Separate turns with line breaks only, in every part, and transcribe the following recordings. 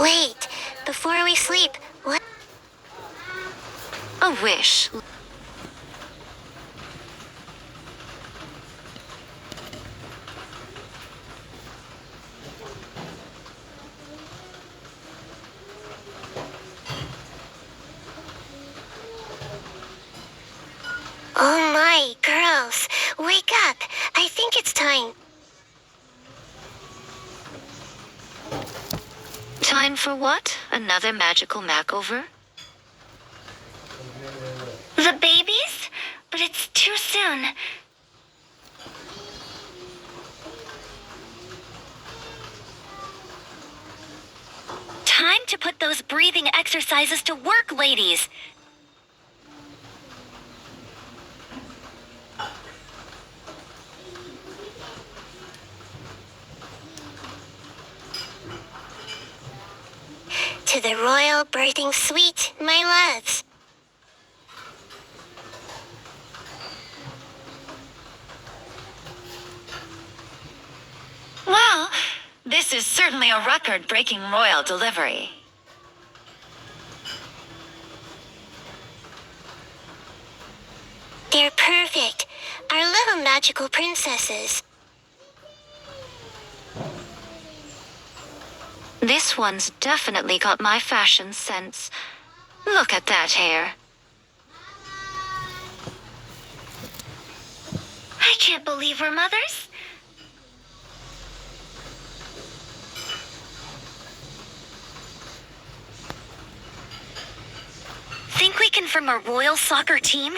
Wait, before we sleep, what?
A wish.
Oh my, girls, wake up. I think it's time.
Time for what? Another magical makeover?
The babies? But it's too soon. Time to put those breathing exercises to work, ladies. To the royal birthing suite, my loves.
Well, this is certainly a record-breaking royal delivery.
They're perfect. Our little magical princesses.
This one's definitely got my fashion sense. Look at that hair.
I can't believe we're mothers. Think we can form a royal soccer team?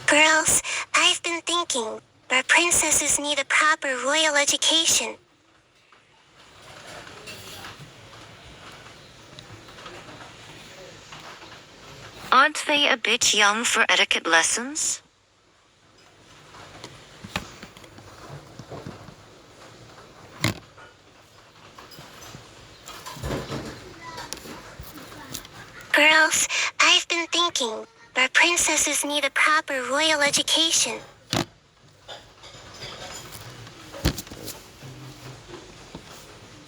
Girls, I've been thinking, our princesses need a proper royal education.
Aren't they a bit young for etiquette lessons?
Girls, I've been thinking, our princesses need a proper royal education.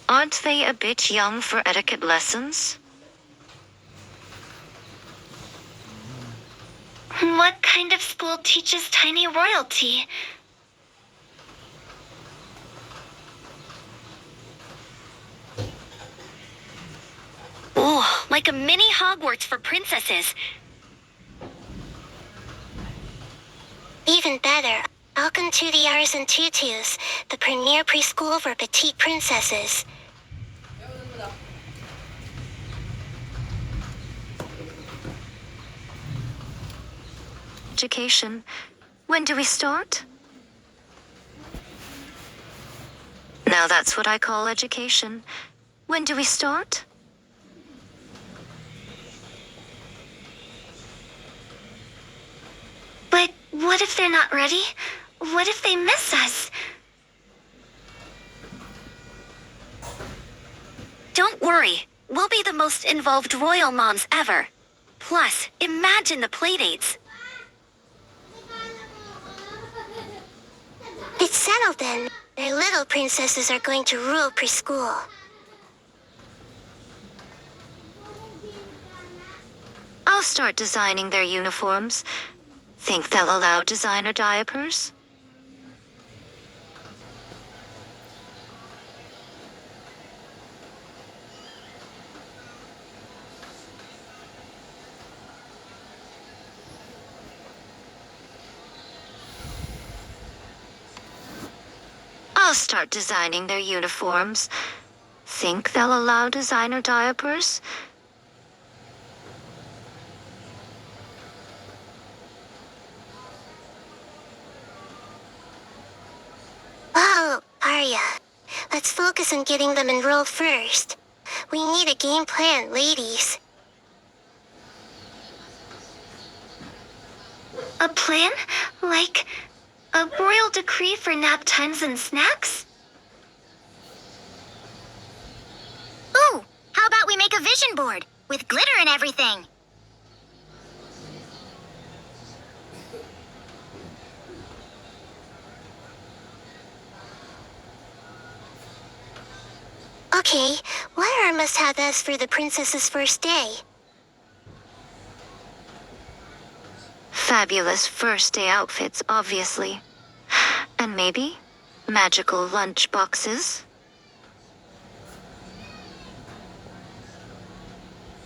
Aren't they a bit young for etiquette lessons?
What kind of school teaches tiny royalty? Ooh, like a mini Hogwarts for princesses. Even better, welcome to the R's and Tutus, the premier preschool for petite princesses.
Education. When do we start? Now that's what I call education. When do we start?
But what if they're not ready? What if they miss us? Don't worry, we'll be the most involved royal moms ever. Plus, imagine the playdates. It's settled then. Their little princesses are going to rule preschool.
I'll start designing their uniforms. Think they'll allow designer diapers? I'll start designing their uniforms. Think they'll allow designer diapers?
Whoa, Arya. Let's focus on getting them enrolled first. We need a game plan, ladies. A plan? Like a royal decree for nap times and snacks? Ooh, how about we make a vision board with glitter and everything? Okay, what are our must-haves for the princess's first day?
Fabulous first day outfits, obviously. And maybe magical lunch boxes?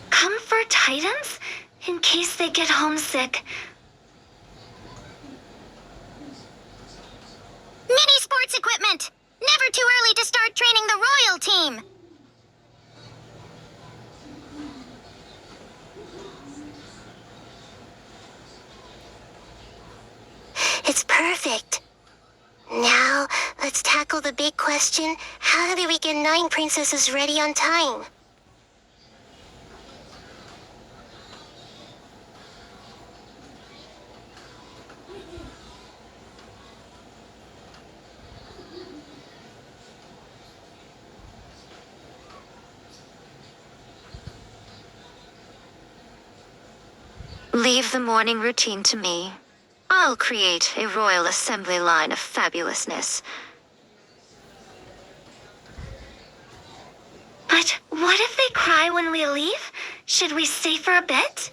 Comfort items? In case they get homesick.
Mini sports equipment! Never too early to start training the royal team! It's perfect. Now, let's tackle the big question. How do we get 9 princesses ready on time?
Leave the morning routine to me. I'll create a royal assembly line of fabulousness. But what if they cry when we leave? Should we stay for a bit?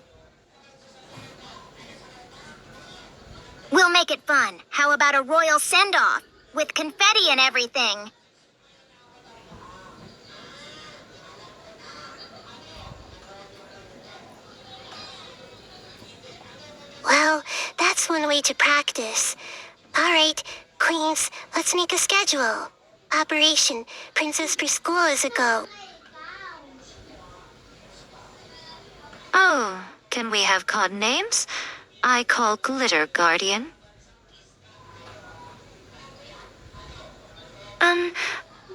We'll make it fun. How about a royal send-off? With confetti and everything. Well, that's one way to practice. Alright, Queens, let's make a schedule. Operation Princess Preschool is a go.
Oh, can we have code names? I call Glitter Guardian.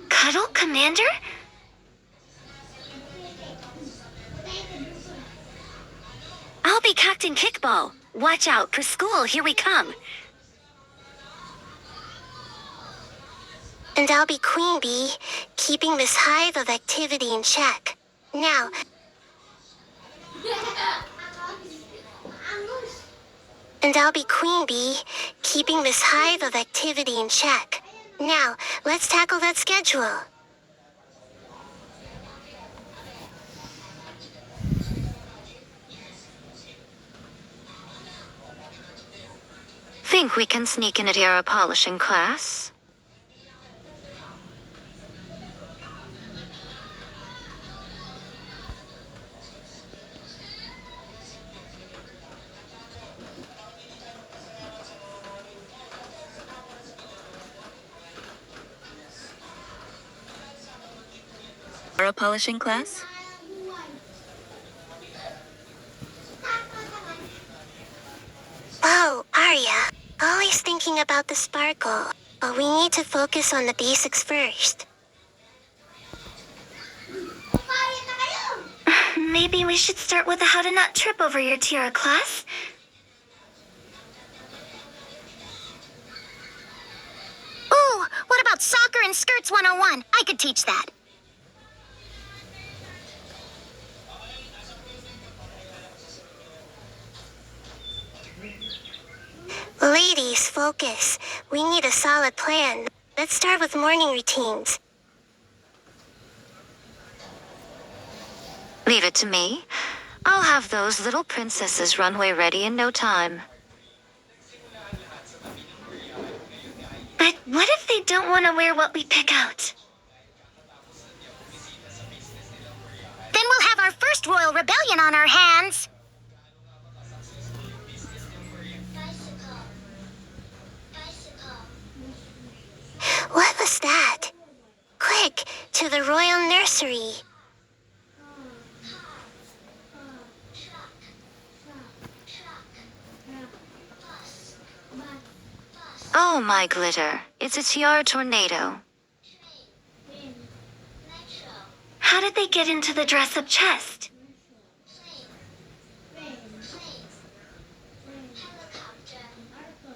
Cuddle Commander? I'll be Captain Kickball. Watch out, for school, here we come.
And I'll be Queen Bee, keeping this hive of activity in check. Now, and I'll be Queen Bee, keeping this hive of activity in check. Now, let's tackle that schedule.
Think we can sneak in a tiara polishing class?
A polishing class?
Oh, Arya, always thinking about the sparkle. But we need to focus on the basics first.
Maybe we should start with a how to not trip over your tiara class?
Ooh, what about soccer and skirts 101? I could teach that. Ladies, focus. We need a solid plan. Let's start with morning routines.
Leave it to me. I'll have those little princesses runway ready in no time. But what if they don't want to wear what we pick out?
Then we'll have our first royal rebellion on our hands. What was that? Quick, to the royal nursery.
Oh, my glitter. It's a tiara tornado. How did they get into the dress-up chest?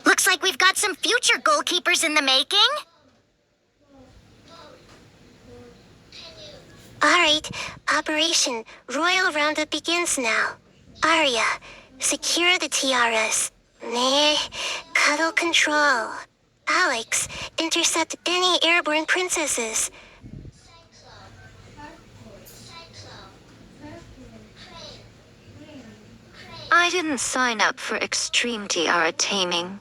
Looks like we've got some future goalkeepers in the making. Alright, Operation Royal Roundup begins now. Arya, secure the tiaras. Meh, cuddle control. Alex, intercept any airborne princesses.
I didn't sign up for extreme tiara taming.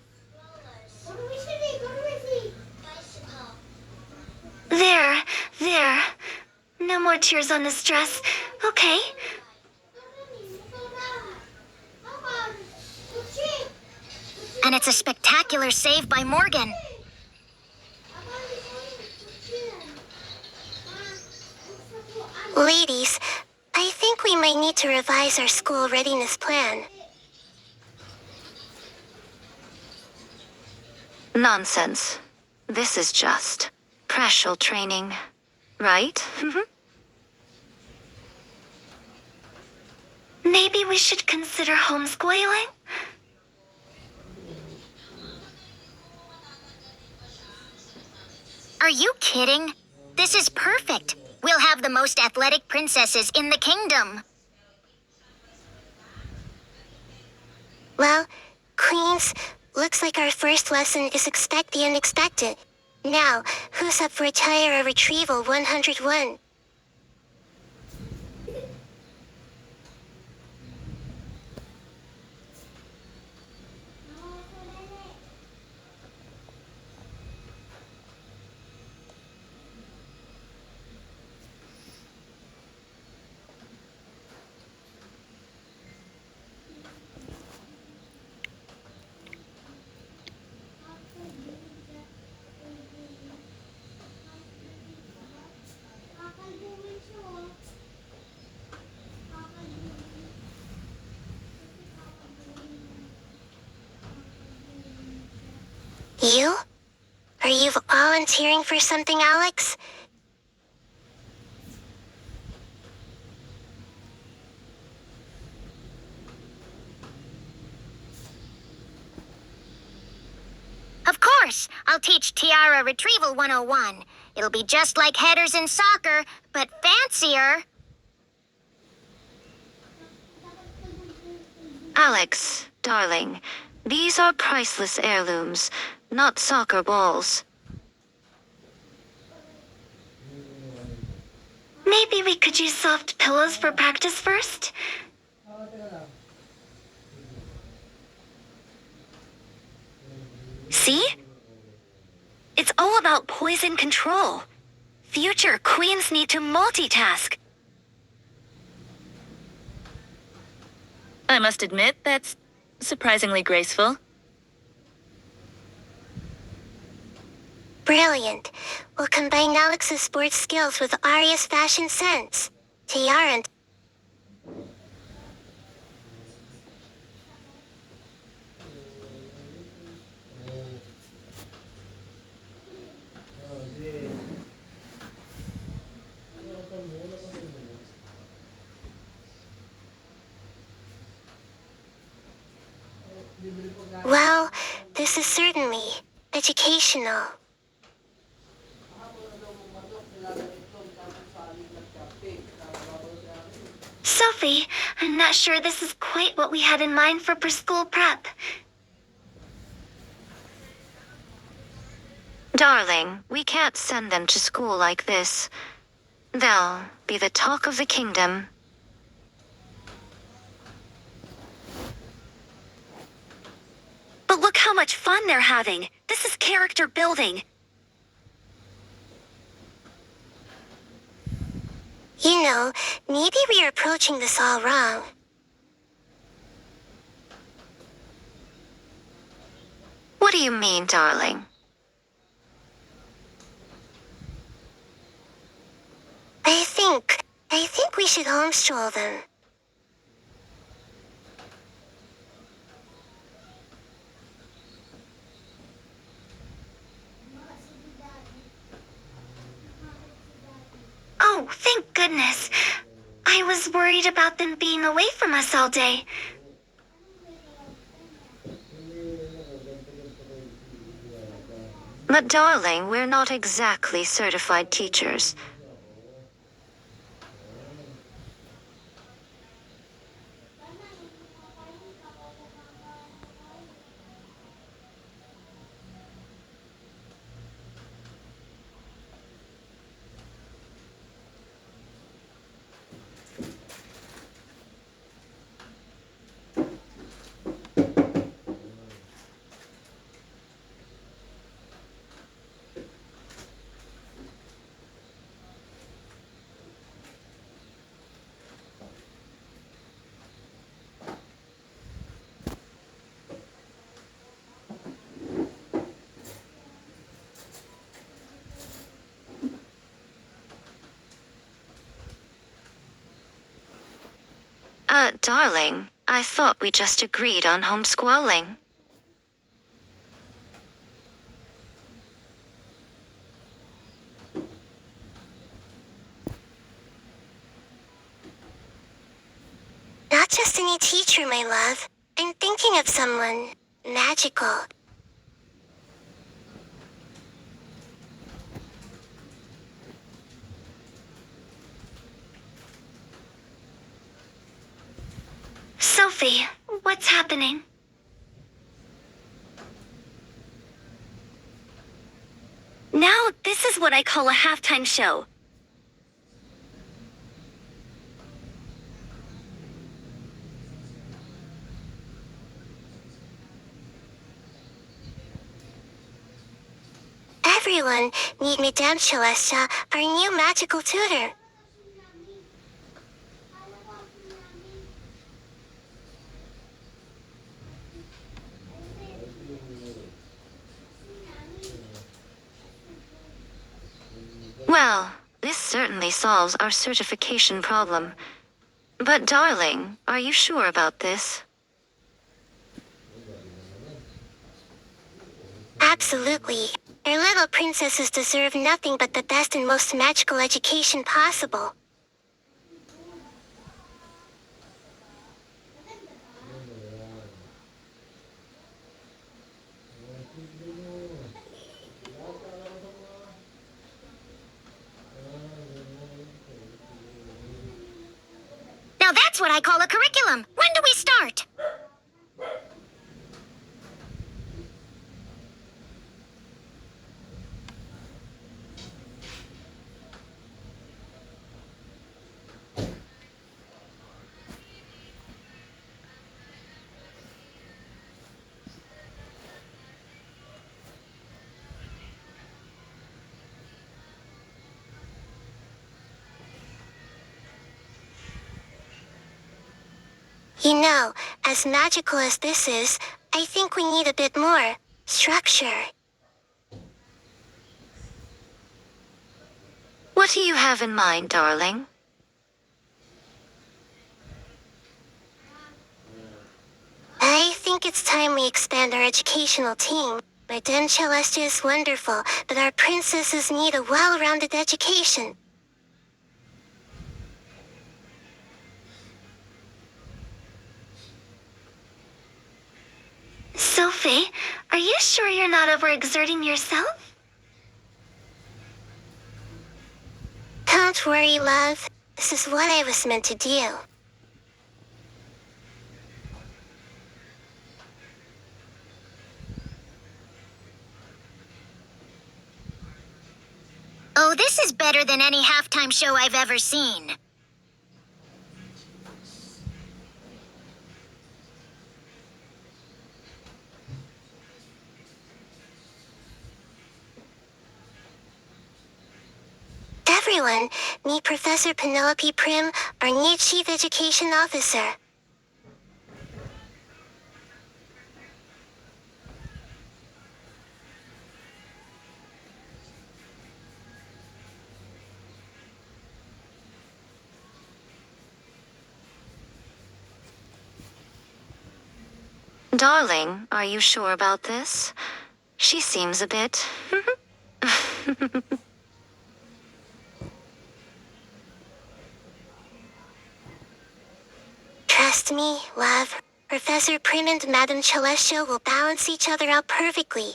There, there. No more tears on this dress, okay?
And it's a spectacular save by Morgan. Ladies, I think we might need to revise our school readiness plan.
Nonsense. This is just pressure training, right?
Maybe we should consider homeschooling?
Are you kidding? This is perfect. We'll have the most athletic princesses in the kingdom. Well, Queens, looks like our first lesson is expect the unexpected. Now, who's up for a Tiara Retrieval 101? You? Are you volunteering for something, Alex? Of course! I'll teach Tiara Retrieval 101. It'll be just like headers in soccer, but fancier.
Alex, darling, these are priceless heirlooms, not soccer balls.
Maybe we could use soft pillows for practice first? See? It's all about poison control. Future queens need to multitask.
I must admit, that's surprisingly graceful.
Brilliant. We'll combine Alex's sports skills with Arya's fashion sense. Tiara and... Well, this is certainly educational.
Sophie, I'm not sure this is quite what we had in mind for preschool prep.
Darling, we can't send them to school like this. They'll be the talk of the kingdom.
But look how much fun they're having. This is character building.
You know, maybe we are approaching this all wrong.
What do you mean, darling?
I think we should homeschool them.
Oh, thank goodness. I was worried about them being away from us all day.
But darling, we're not exactly certified teachers. Darling, I thought we just agreed on homeschooling.
Not just any teacher, my love. I'm thinking of someone magical.
Sophie, what's happening? Now, this is what I call a halftime show.
Everyone, meet Madame Celestia, our new magical tutor.
Well, this certainly solves our certification problem. But darling, are you sure about this?
Absolutely. Our little princesses deserve nothing but the best and most magical education possible.
Now that's what I call a curriculum. When do we start?
You know, as magical as this is, I think we need a bit more structure.
What do you have in mind, darling?
I think it's time we expand our educational team. Madame Celestia is wonderful, but our princesses need a well-rounded education.
Sophie, are you sure you're not overexerting yourself?
Don't worry, love. This is what I was meant to do.
Oh, this is better than any halftime show I've ever seen.
Everyone, meet Professor Penelope Prim, our new Chief Education Officer.
Darling, are you sure about this? She seems a bit...
Trust me, love. Professor Prim and Madame Celestia will balance each other out perfectly.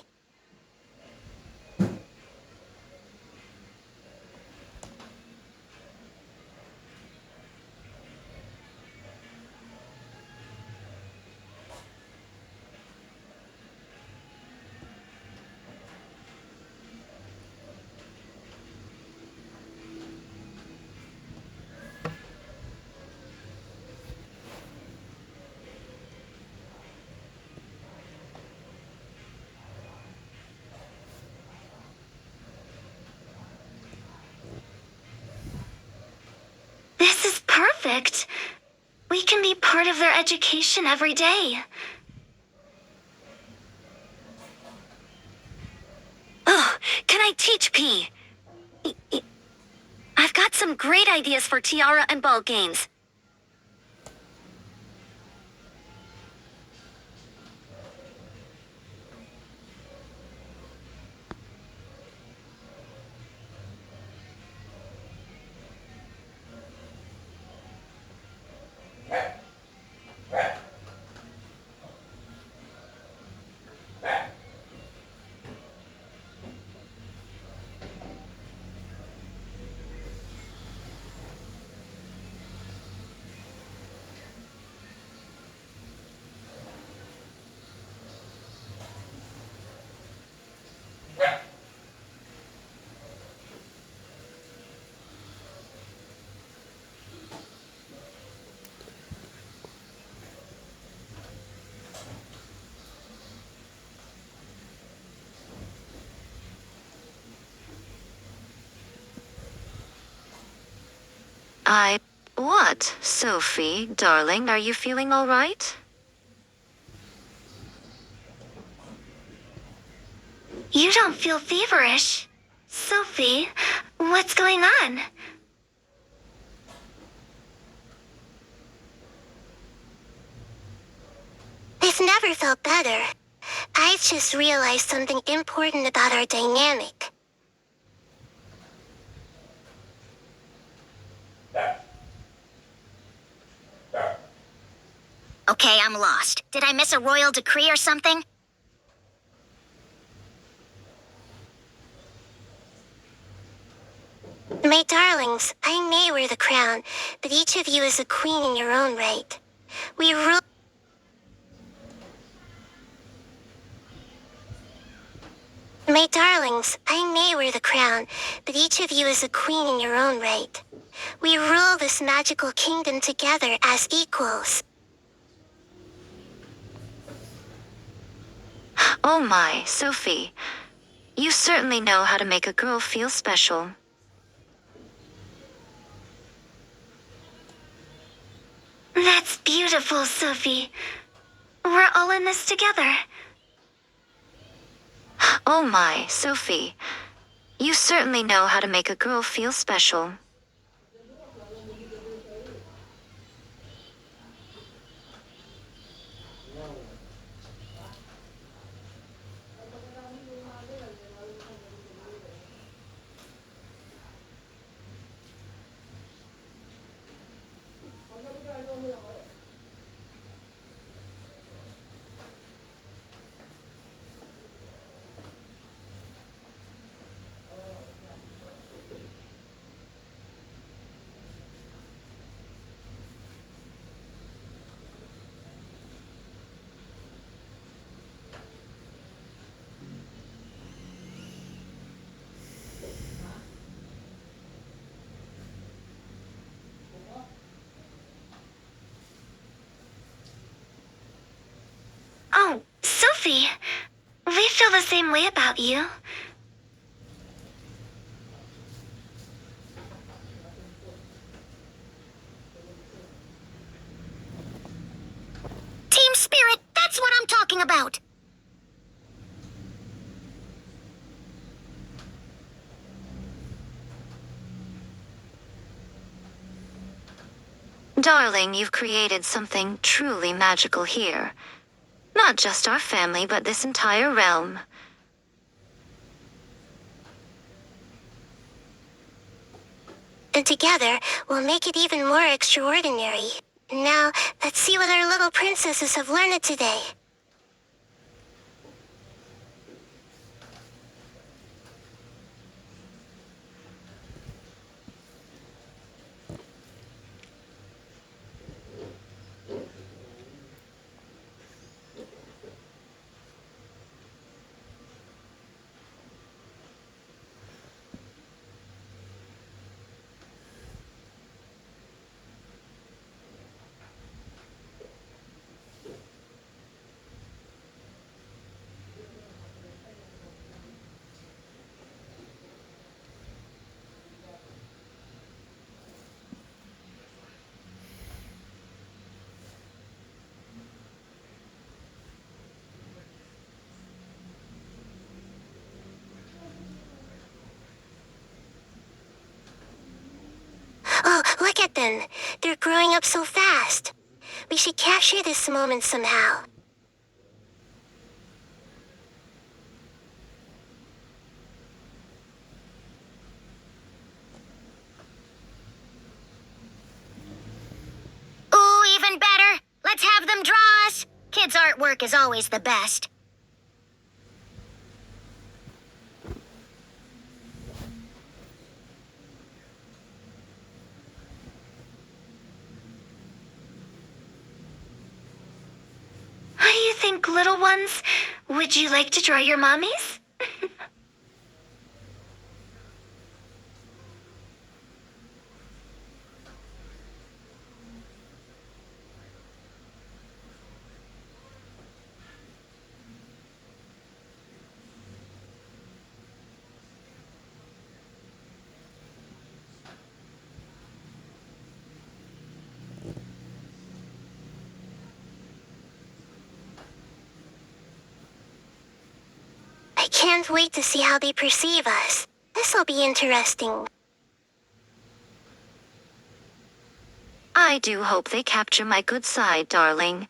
This is perfect. We can be part of their education every day. Oh, can I teach P? I've got some great ideas for tiara and ball games.
What? Sophie, darling, are you feeling all right?
You don't feel feverish. Sophie, what's going on?
I've never felt better. I just realized something important about our dynamic.
Okay, I'm lost. Did I miss a royal decree or something?
My darlings, I may wear the crown, but each of you is a queen in your own right. We rule. My darlings, I may wear the crown, but each of you is a queen in your own right. We rule this magical kingdom together as equals.
Oh my, Sophie. You certainly know how to make a girl feel special.
That's beautiful, Sophie. We're all in this together.
Oh my, Sophie. You certainly know how to make a girl feel special.
Oh, Sophie. We feel the same way about you. Team spirit, that's what I'm talking about.
Darling, you've created something truly magical here. Not just our family, but this entire realm.
And together, we'll make it even more extraordinary. Now, let's see what our little princesses have learned today. Oh, look at them. They're growing up so fast. We should capture this moment somehow.
Ooh, even better. Let's have them draw us. Kids' artwork is always the best. What do you think, little ones? Would you like to draw your mommies?
can't wait to see how they perceive us. This'll be interesting.
I do hope they capture my good side, darling.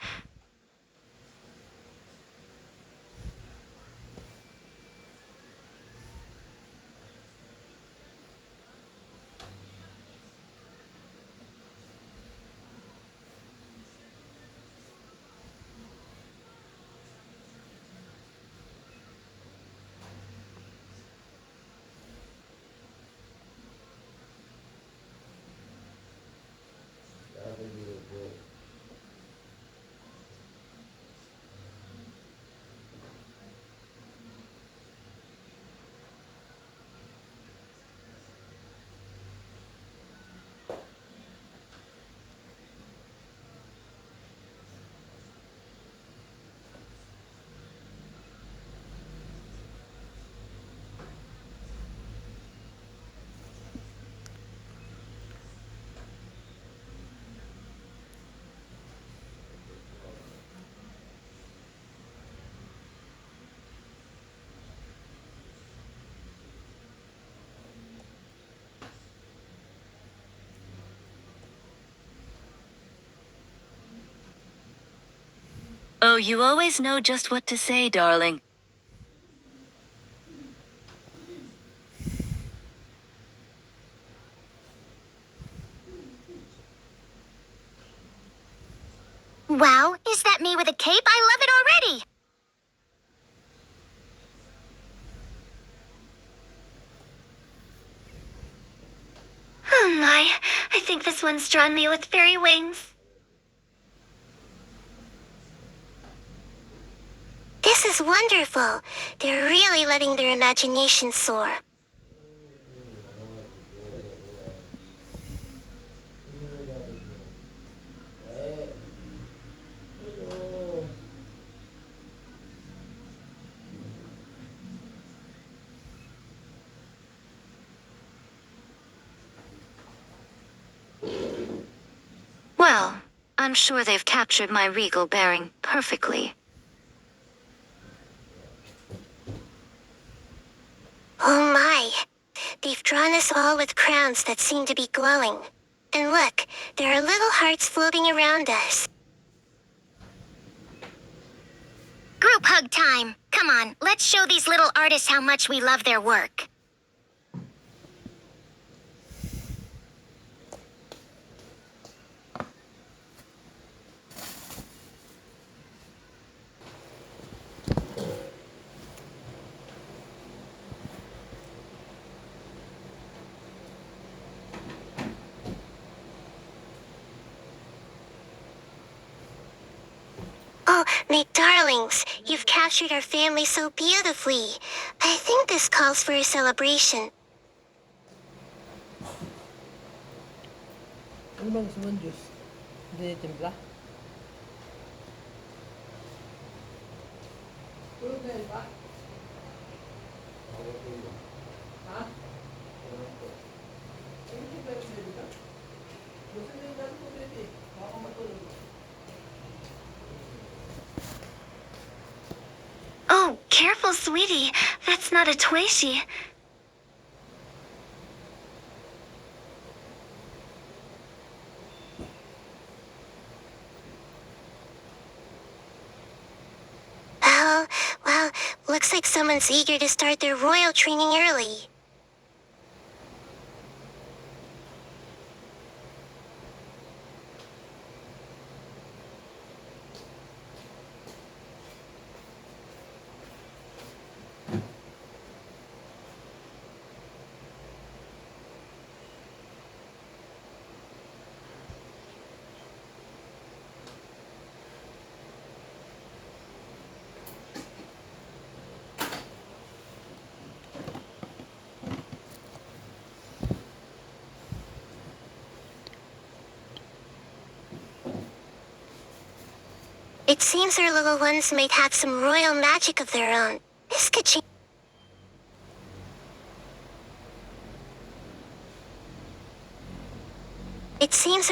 Oh, you always know just what to say, darling.
Wow, is that me with a cape? I love it already!
Oh my, I think this one's drawn me with fairy wings.
This is wonderful. They're really letting their imagination soar.
Well, I'm sure they've captured my regal bearing perfectly.
Oh my. They've drawn us all with crowns that seem to be glowing. And look, there are little hearts floating around us.
Group hug time. Come on, let's show these little artists how much we love their work.
Oh, my darlings, you've captured our family so beautifully. I think this calls for a celebration.
Ano bang gusto mong juice? Hindi timpla?
Oh, careful, sweetie. That's not a Tweishi.
Well, looks like someone's eager to start their royal training early. It seems our little ones might have some royal magic of their own. This could change. It seems.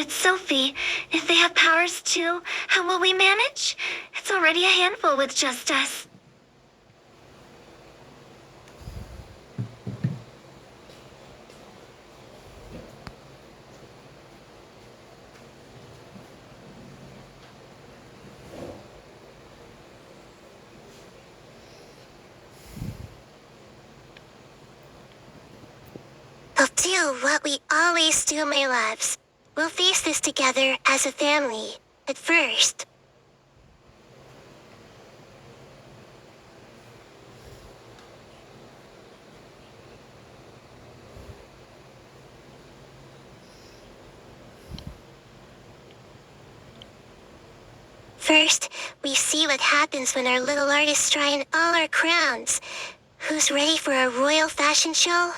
But Sophie, if they have powers too, how will we manage? It's already a handful with just us.
We'll do what we always do, my loves. We'll face this together as a family, at first. First, we see what happens when our little artists try on all our crowns. Who's ready for a royal fashion show?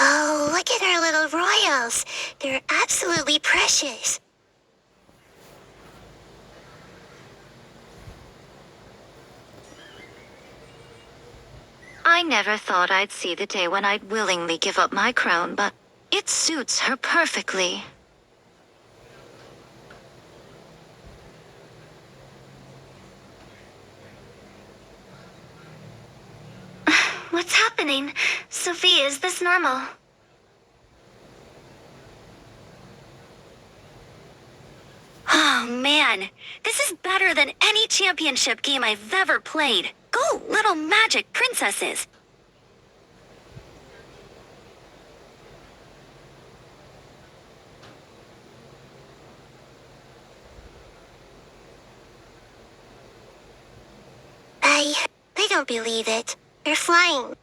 Oh, look at our little royals. They're absolutely precious.
I never thought I'd see the day when I'd willingly give up my crown, but it suits her perfectly.
What's happening? Sophie, is this normal? Oh man, this is better than any championship game I've ever played. Go, little magic princesses!
I don't believe it. They're flying.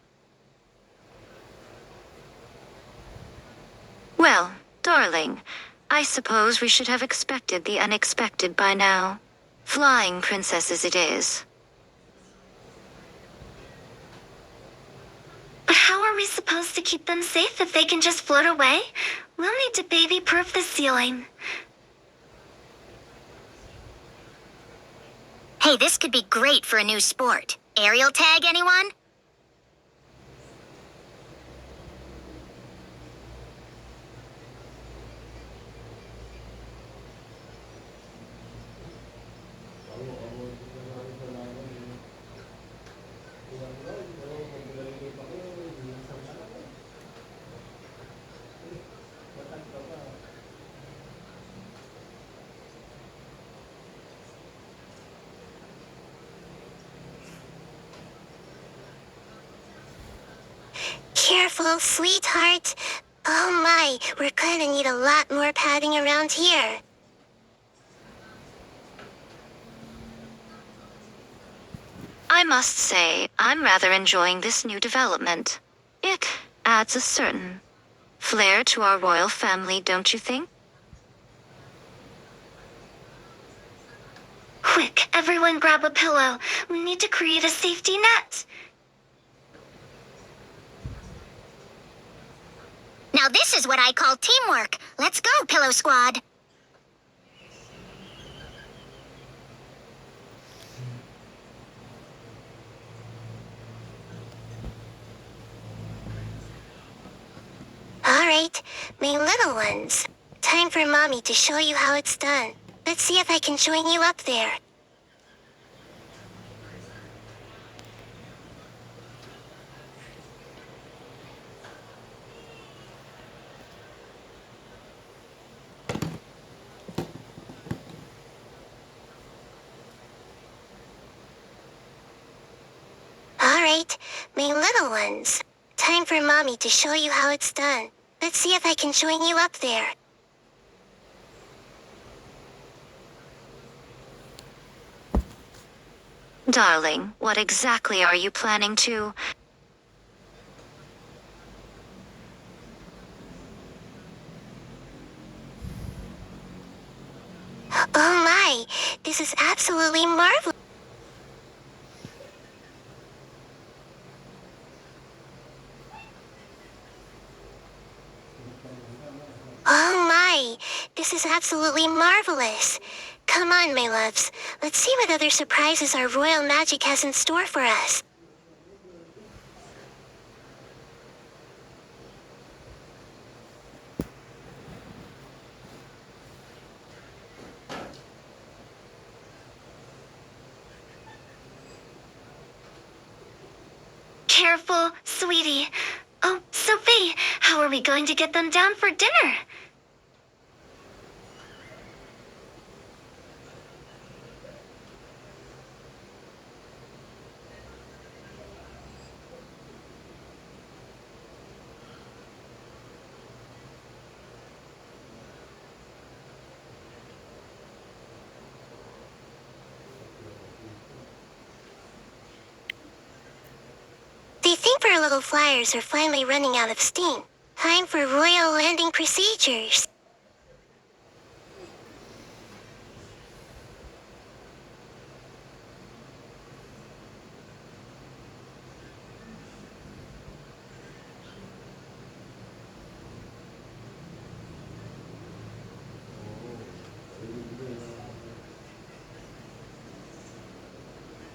Well, darling, I suppose we should have expected the unexpected by now. Flying princesses it is.
But how are we supposed to keep them safe if they can just float away? We'll need to baby-proof the ceiling.
Hey, this could be great for a new sport. Aerial tag, anyone?
Careful, sweetheart. Oh my, we're gonna need a lot more padding around here.
I must say, I'm rather enjoying this new development. It adds a certain flair to our royal family, don't you think?
Quick, everyone grab a pillow. We need to create a safety net.
Now this is what I call teamwork. Let's go, Pillow Squad.
Alright, my little ones. Time for Mommy to show you how it's done. Let's see if I can join you up there. Alright, my little ones. Time for Mommy to show you how it's done. Let's see if I can join you up there.
Darling, what exactly are you planning to...
absolutely marvelous. Oh my, this is absolutely marvelous. Come on, my loves. Let's see what other surprises our royal magic has in store for us.
Careful, sweetie. Oh, Sophie, how are we going to get them down for dinner?
They think our little flyers are finally running out of steam. Time for royal landing procedures.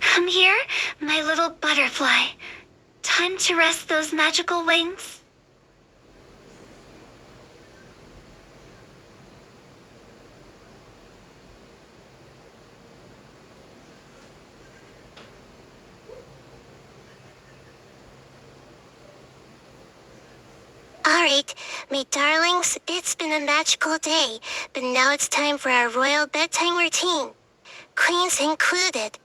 Come here, my little butterfly. Time to rest those magical wings.
Alright, my darlings, it's been a magical day, but now it's time for our royal bedtime routine. Queens included.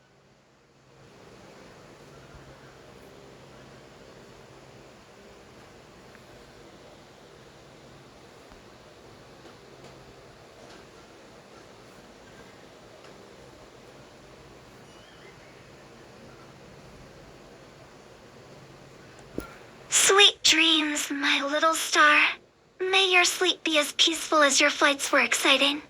Sweet dreams, my little star. May your sleep be as peaceful as your flights were exciting.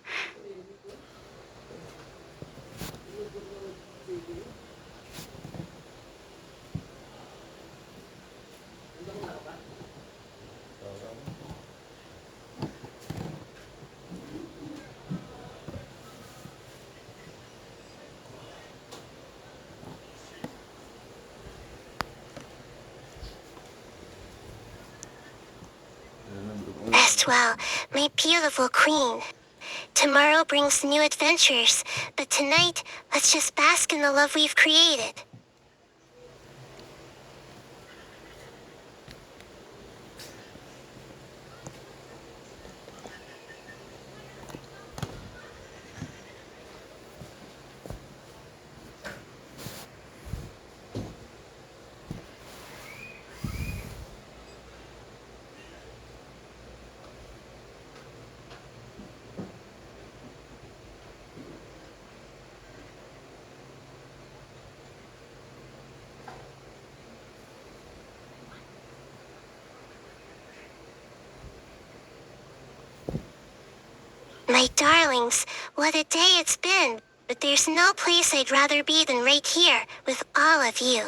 Rest well, my beautiful queen. Tomorrow brings new adventures, but tonight, let's just bask in the love we've created. My darlings, what a day it's been. But there's no place I'd rather be than right here, with all of you.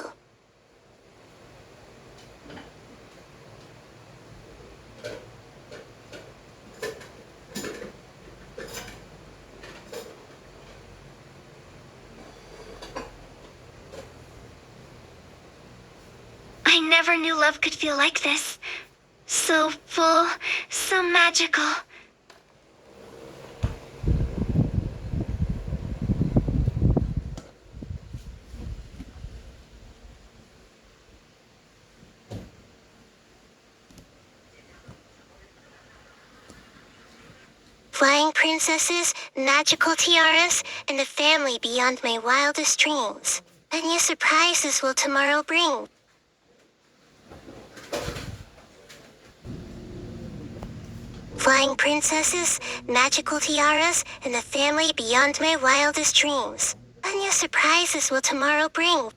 I never knew love could feel like this. So full, so magical.
Flying princesses, magical tiaras, and a family beyond my wildest dreams. A new surprises will tomorrow bring. Flying princesses, magical tiaras, and a family beyond my wildest dreams. A new surprises will tomorrow bring.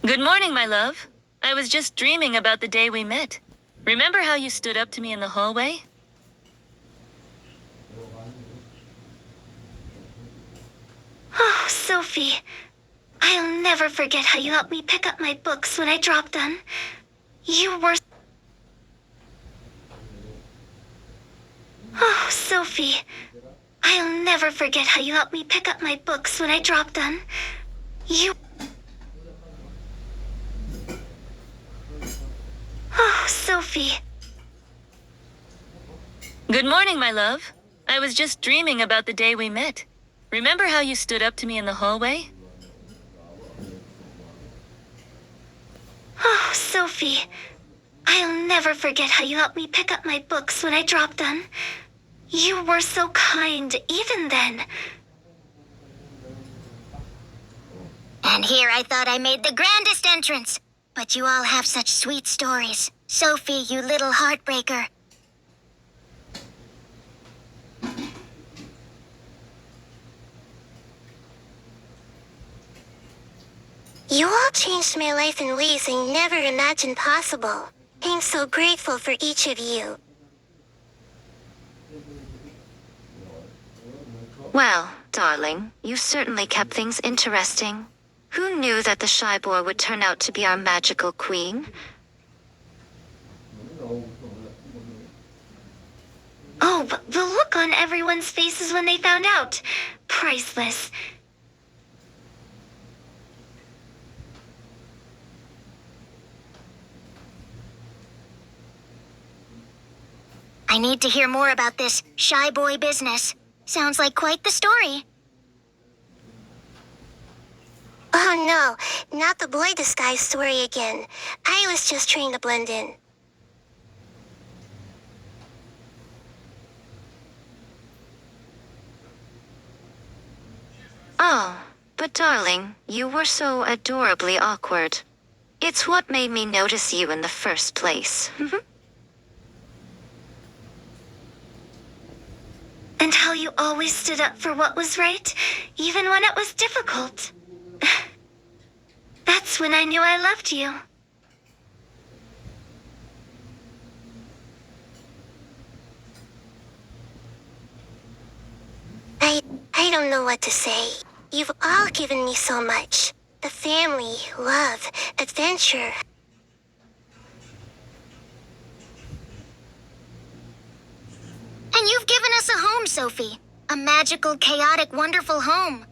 Good morning, my love. I was just dreaming about the day we met. Remember how you stood up to me in the hallway?
Oh, Sophie. I'll never forget how you helped me pick up my books when I dropped them. You were... Oh, Sophie. I'll never forget how you helped me pick up my books when I dropped them. You... Oh, Sophie.
Good morning, my love. I was just dreaming about the day we met. Remember how you stood up to me in the hallway?
Oh, Sophie. I'll never forget how you helped me pick up my books when I dropped them. You were so kind, even then.
And here I thought I made the grandest entrance. But you all have such sweet stories. Sophie, you little heartbreaker.
You all changed my life in ways I never imagined possible. I'm so grateful for each of you.
Well, darling, you certainly kept things interesting. Who knew that the shy boy would turn out to be our magical queen?
Oh, but the look on everyone's faces when they found out. Priceless.
I need to hear more about this shy boy business. Sounds like quite the story.
Oh no, not the boy disguise story again. I was just trying to blend in.
Oh, but darling, you were so adorably awkward. It's what made me notice you in the first place.
And how you always stood up for what was right, even when it was difficult. That's when I knew I loved you.
I don't know what to say. You've all given me so much. The family, love, adventure.
And you've given us a home, Sophie. A magical, chaotic, wonderful home.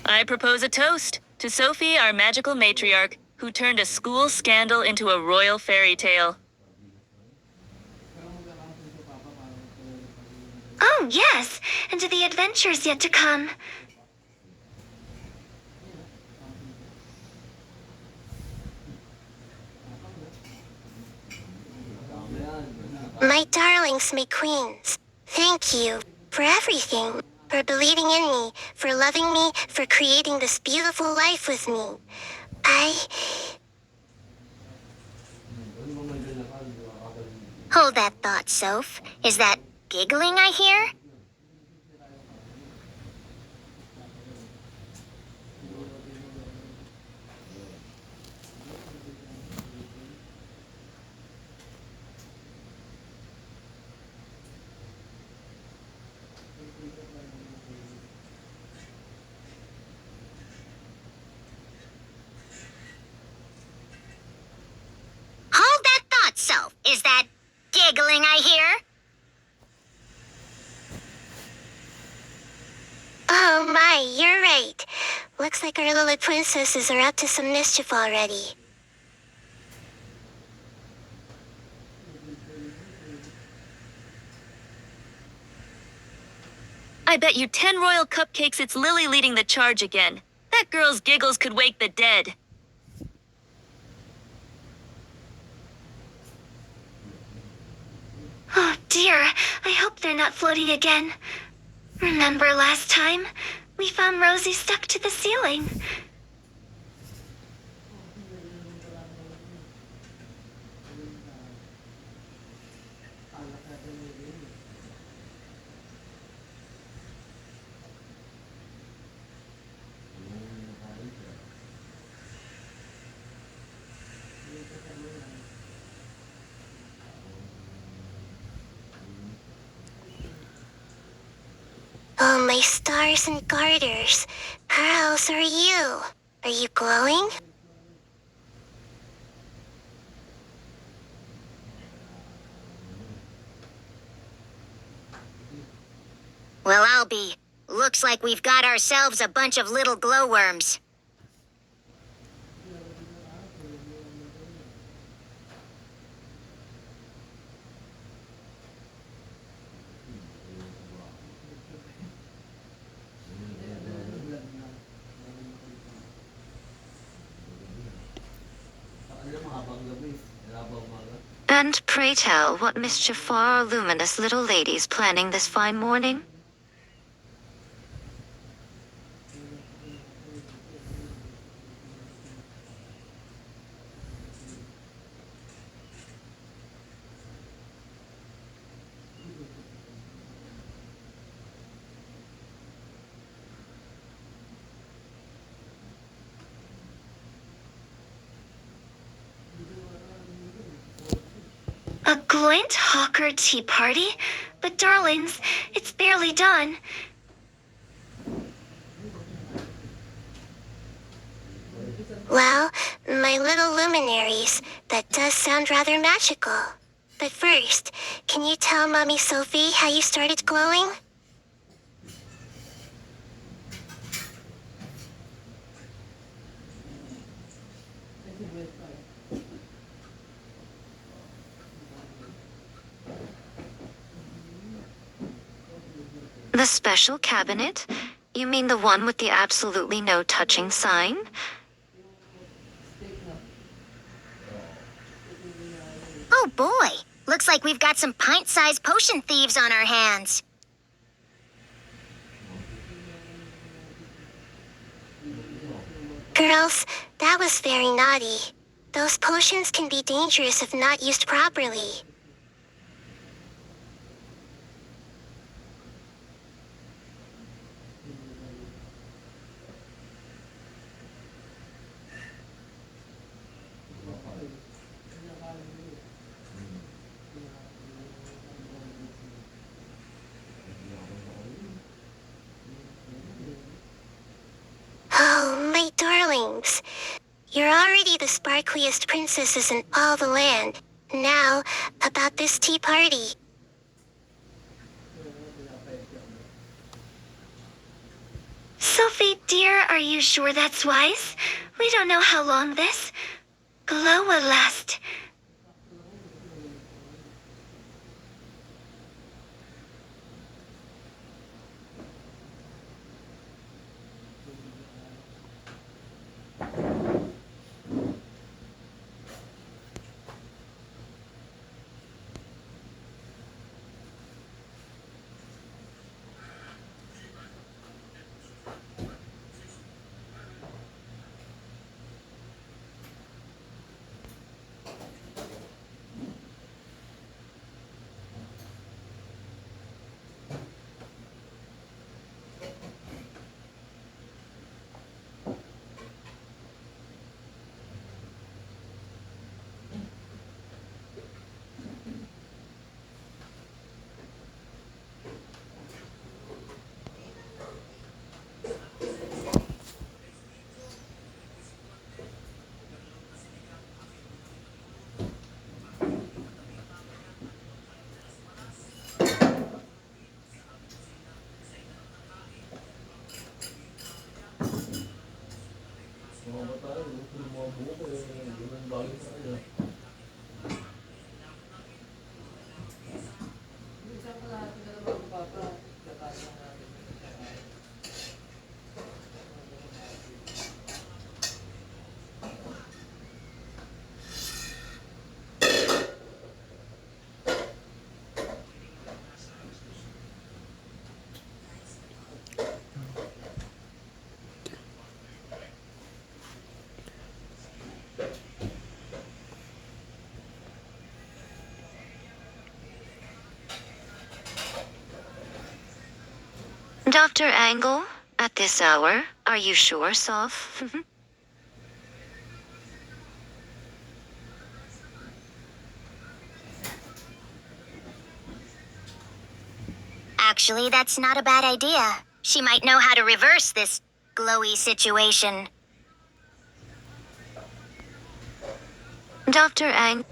I propose a toast to Sophie, our magical matriarch, who turned a school scandal into a royal fairy tale.
Oh, yes, and to the adventures yet to come.
My darlings, my queens. Thank you for everything. For believing in me, for loving me, for creating this beautiful life with me.
Hold that thought, Soph. Is that giggling I hear? Hold that thought, Soph. Is that giggling I hear?
Oh my, you're right. Looks like our little princesses are up to some mischief already.
I bet you 10 royal cupcakes it's Lily leading the charge again. That girl's giggles could wake the dead.
Oh, dear. I hope they're not floating again. Remember last time? We found Rosie stuck to the ceiling.
Oh, my stars and garters. How else are you? Are you glowing?
Well, I'll be. Looks like we've got ourselves a bunch of little glowworms.
And pray tell, what mischief are our luminous little ladies planning this fine morning?
A Gloint Hawker tea party? But darlings, it's barely done.
Well, my little luminaries, that does sound rather magical. But first, can you tell Mommy Sophie how you started glowing?
The special cabinet? You mean the one with the absolutely no touching sign?
Oh boy, looks like we've got some pint-sized potion thieves on our hands.
Girls, that was very naughty. Those potions can be dangerous if not used properly. Oh, my darlings. You're already the sparkliest princesses in all the land. Now, about this tea party.
Sophie, dear, are you sure that's wise? We don't know how long this glow will last.
Dr. Angle, at this hour, are you sure, Soph?
Actually, that's not a bad idea. She might know how to reverse this glowy situation.
Dr. Ang.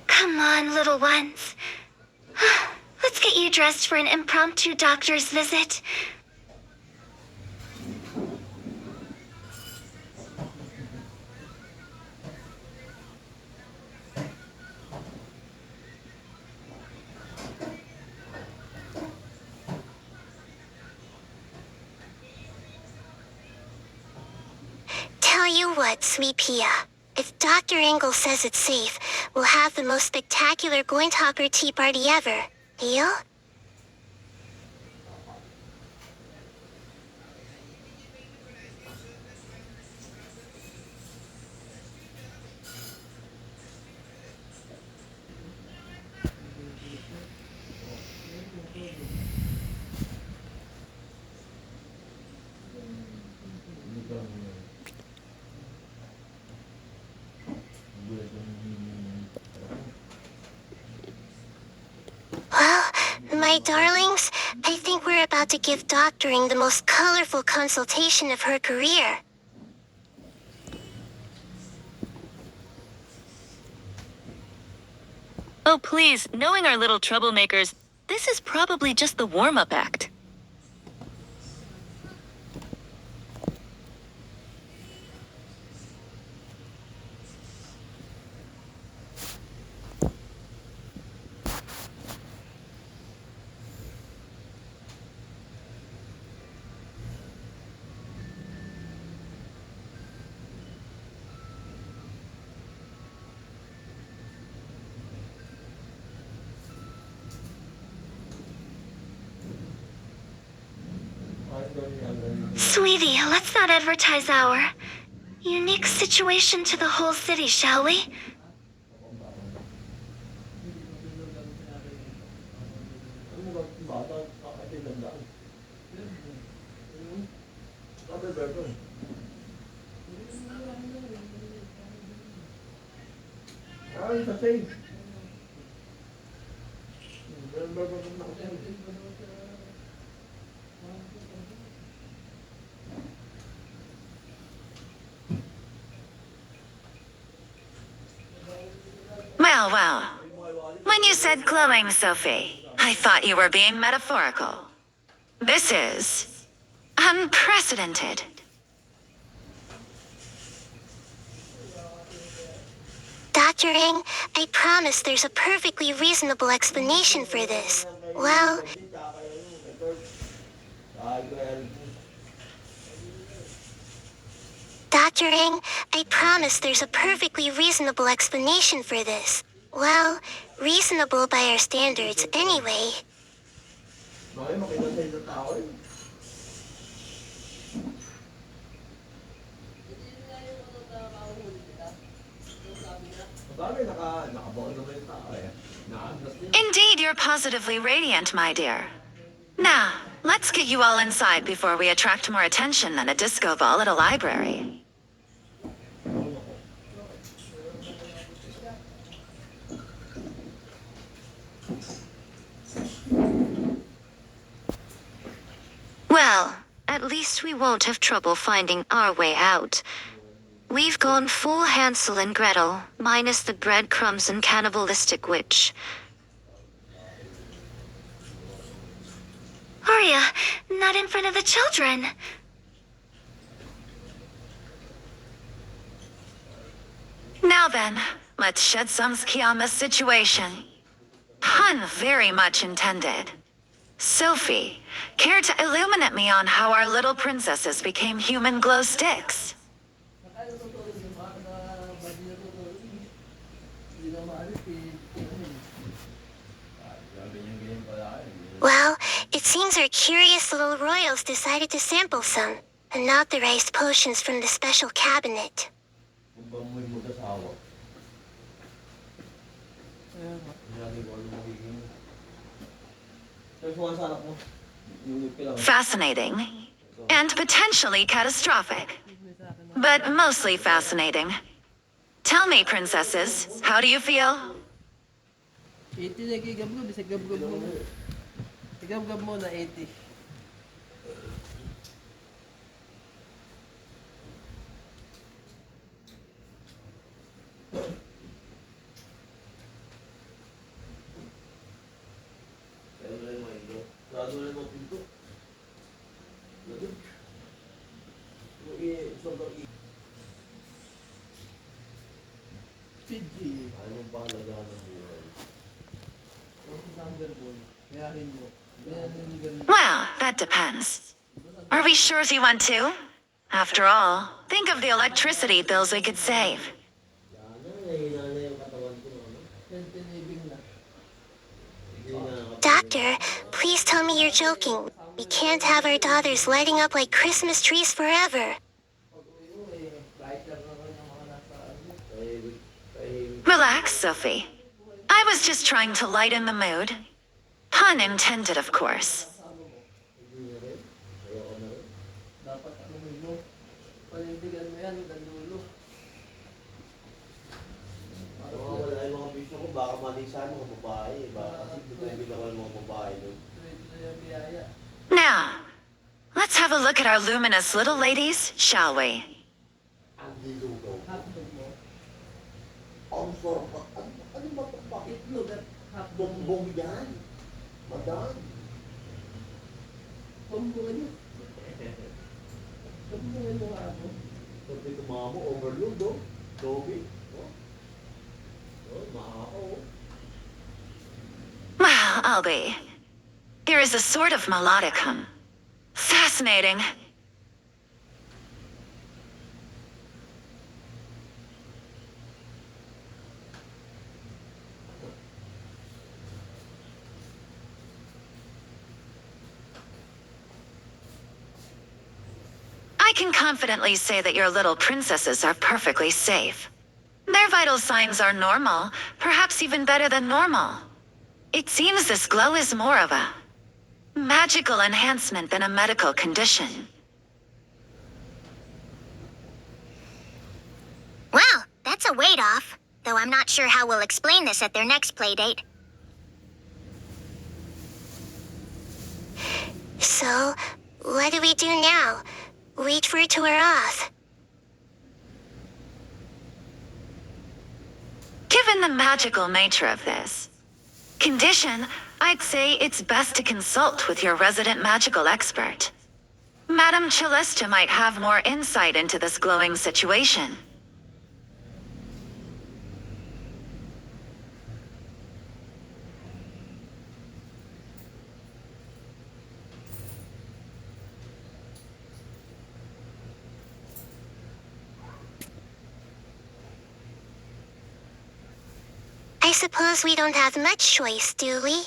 Come on, little ones. Let's get you dressed for an impromptu doctor's visit.
Tell you what, sweet Pia. If Dr. Engel says it's safe, we'll have the most spectacular Gointopper tea party ever. Deal? Well, my darlings, I think we're about to give Doctoring the most colorful consultation of her career.
Oh, please, knowing our little troublemakers, this is probably just the warm-up act.
Sweetie, let's not advertise our unique situation to the whole city, shall we?
Well. When you said glowing, Sophie, I thought you were being metaphorical. This is unprecedented.
Dr. Eng, I promise there's a perfectly reasonable explanation for this. Well, Dr. Eng, I promise there's a perfectly reasonable explanation for this. Well, reasonable by our standards anyway.
Indeed, you're positively radiant, my dear. Now, let's get you all inside before we attract more attention than a disco ball at a library. Well, at least we won't have trouble finding our way out. We've gone full Hansel and Gretel, minus the breadcrumbs and cannibalistic witch.
Arya, not in front of the children.
Now then, let's shed some skin on this situation. Pun very much intended. Sophie, care to illuminate me on how our little princesses became human glow sticks?
Well, it seems our curious little royals decided to sample some unauthorized potions from the special cabinet.
Fascinating. And potentially catastrophic. But mostly fascinating. Tell me, princesses, how do you feel?
80 na gigab-gab, isa gab-gab mo. Igab-gab mo na 80. Fiji. Anong pangalagaan ng buhay? Thunderbolt. Kayahin mo.
Well, that depends. Are we sure you want to? After all, think of the electricity bills we could save.
Doctor, please tell me you're joking. We can't have our daughters lighting up like Christmas trees forever.
Relax, Sophie. I was just trying to lighten the mood. Pun intended, of course.
Dapat ano mo yun? Panindigan mo yan, dandulo.
Wala yung mga bisyo ko, baka malisan mga babae. Baka kasi tayo binawan mga babae doon.
Now, let's have a look at our luminous little ladies, shall we?
Ang dilugaw.
Hotdog mo.
Ang sarap. Ano ba ito? Bakit
Itlog at hotdog mo.
bongbong yan? Madam.
Pambungan yun. Pambungan mo nga ako.
Sabi ko mama, overload oh. Dobby. Oh, maakaw oh.
Well, I'll be. There is a sort of melodic hum. Fascinating. I can confidently say that your little princesses are perfectly safe. Their vital signs are normal, perhaps even better than normal. It seems this glow is more of a magical enhancement than a medical condition.
Well, that's a weight off. Though I'm not sure how we'll explain this at their next playdate.
So, what do we do now? Wait for it to wear off.
Given the magical nature of this condition, I'd say it's best to consult with your resident magical expert. Madame Celesta might have more insight into this glowing situation.
I suppose we don't have much choice, do we?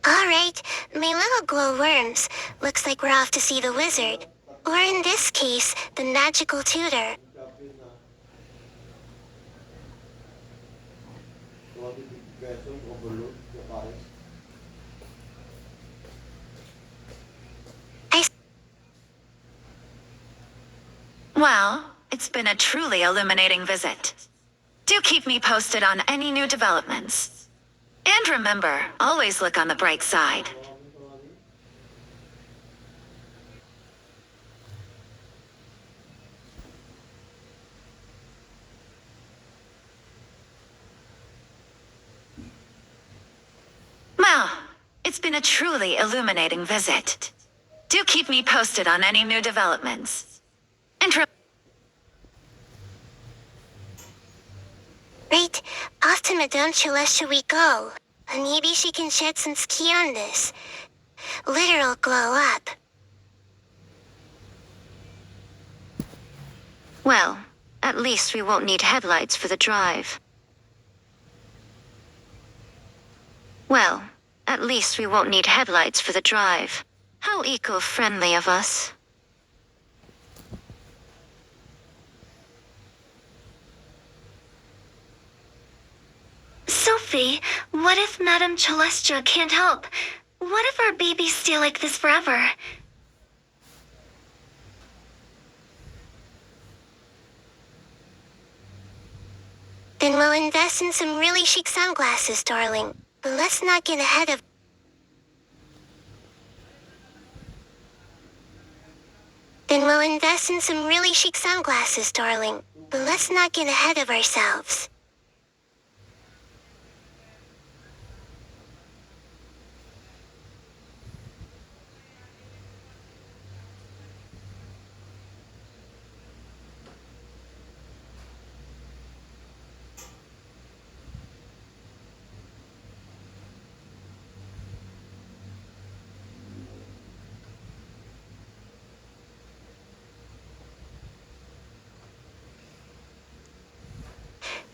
Alright, my little glowworms. Looks like we're off to see the wizard. Or in this case, the magical tutor.
Overload.
Well, it's been a truly illuminating visit. Do keep me posted on any new developments. And remember, always look on the bright side. Well, it's been a truly illuminating visit. Do keep me posted on any new developments. And
Right, off to Madame Celestia we go. Maybe she can shed some ski on this. Literal glow up.
Well, at least we won't need headlights for the drive. Well, at least we won't need headlights for the drive. How eco-friendly of us.
Sophie, what if Madame Celestia can't help? What if our babies stay like this forever?
Then we'll invest in some really chic sunglasses, darling. But let's not get ahead of... Then we'll invest in some really chic sunglasses, darling. But let's not get ahead of ourselves.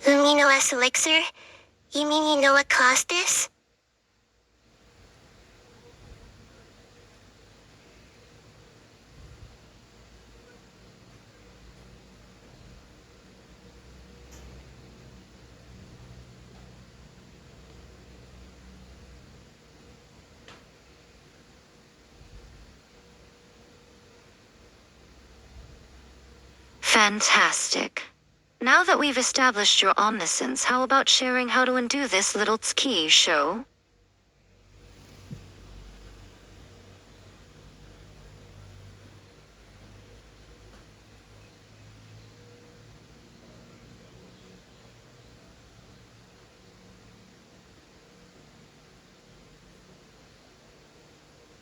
Lumino S Elixir? You mean you know what caused this?
Fantastic. Now that we've established your omniscience, how about sharing how to undo this little ski show?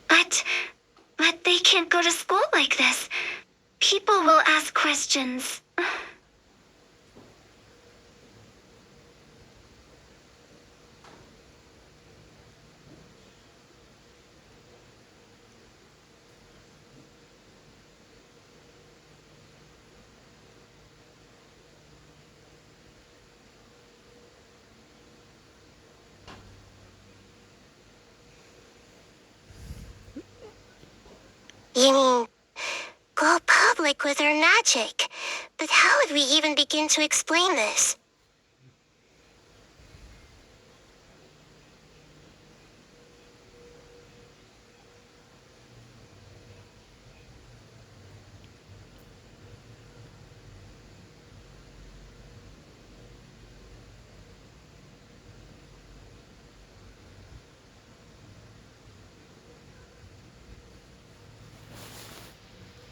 But they can't go to school like this. People will ask questions.
You mean, go public with our magic? But how would we even begin to explain this?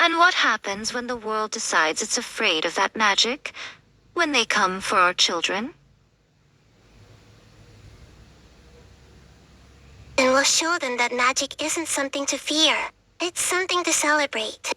And what happens when the world decides it's afraid of that magic? When they come for our children?
And we'll show them that magic isn't something to fear. It's something to celebrate.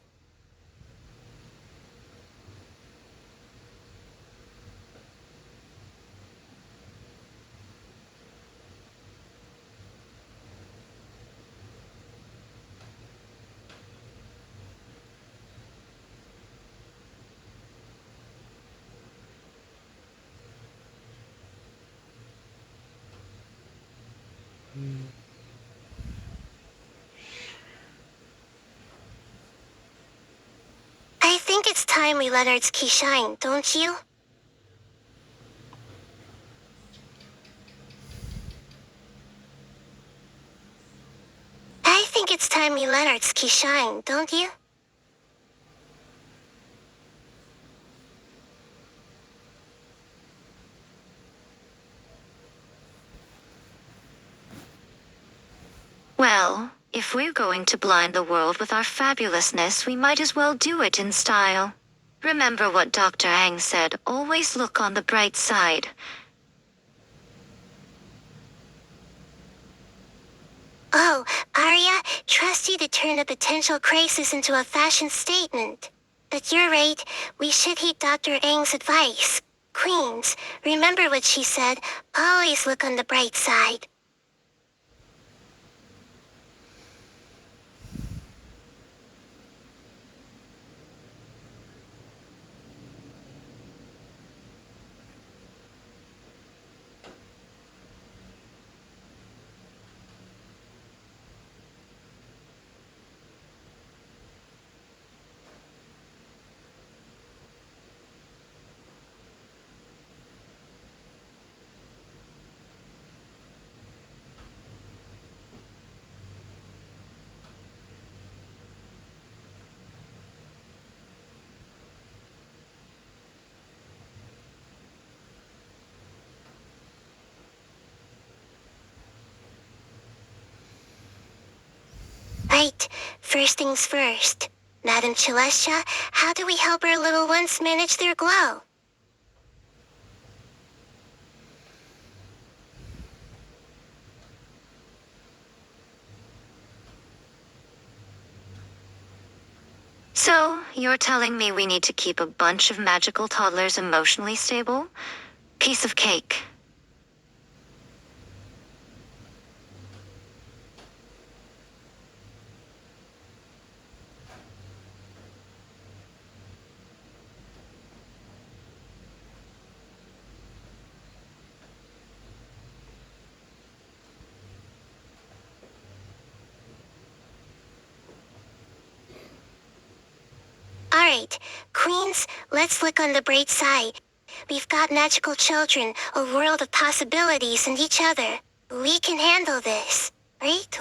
I think it's time we let Art's key shine, don't you? I think it's time we let Art's key shine, don't you?
Well, if we're going to blind the world with our fabulousness, we might as well do it in style. Remember what Dr. Ang said, always look on the bright side.
Oh, Arya, trust you to turn a potential crisis into a fashion statement. But you're right, we should heed Dr. Ang's advice. Queens, remember what she said, always look on the bright side. Right, first things first. Madam Celestia, how do we help our little ones manage their glow?
So, you're telling me we need to keep a bunch of magical toddlers emotionally stable? Piece of cake.
Alright, Queens, let's look on the bright side. We've got magical children, a world of possibilities, and each other. We can handle this, right?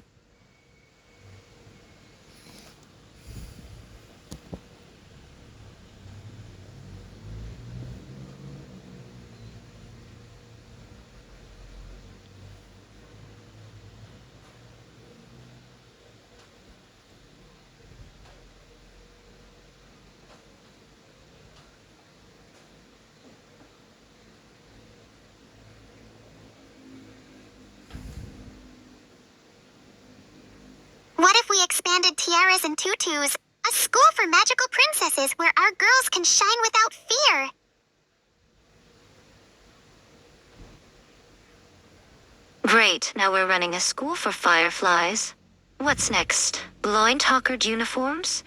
What if we expanded Tiaras and Tutus? A school for magical princesses where our girls can shine without fear.
Great, now we're running a school for fireflies. What's next? Blind hawkered uniforms?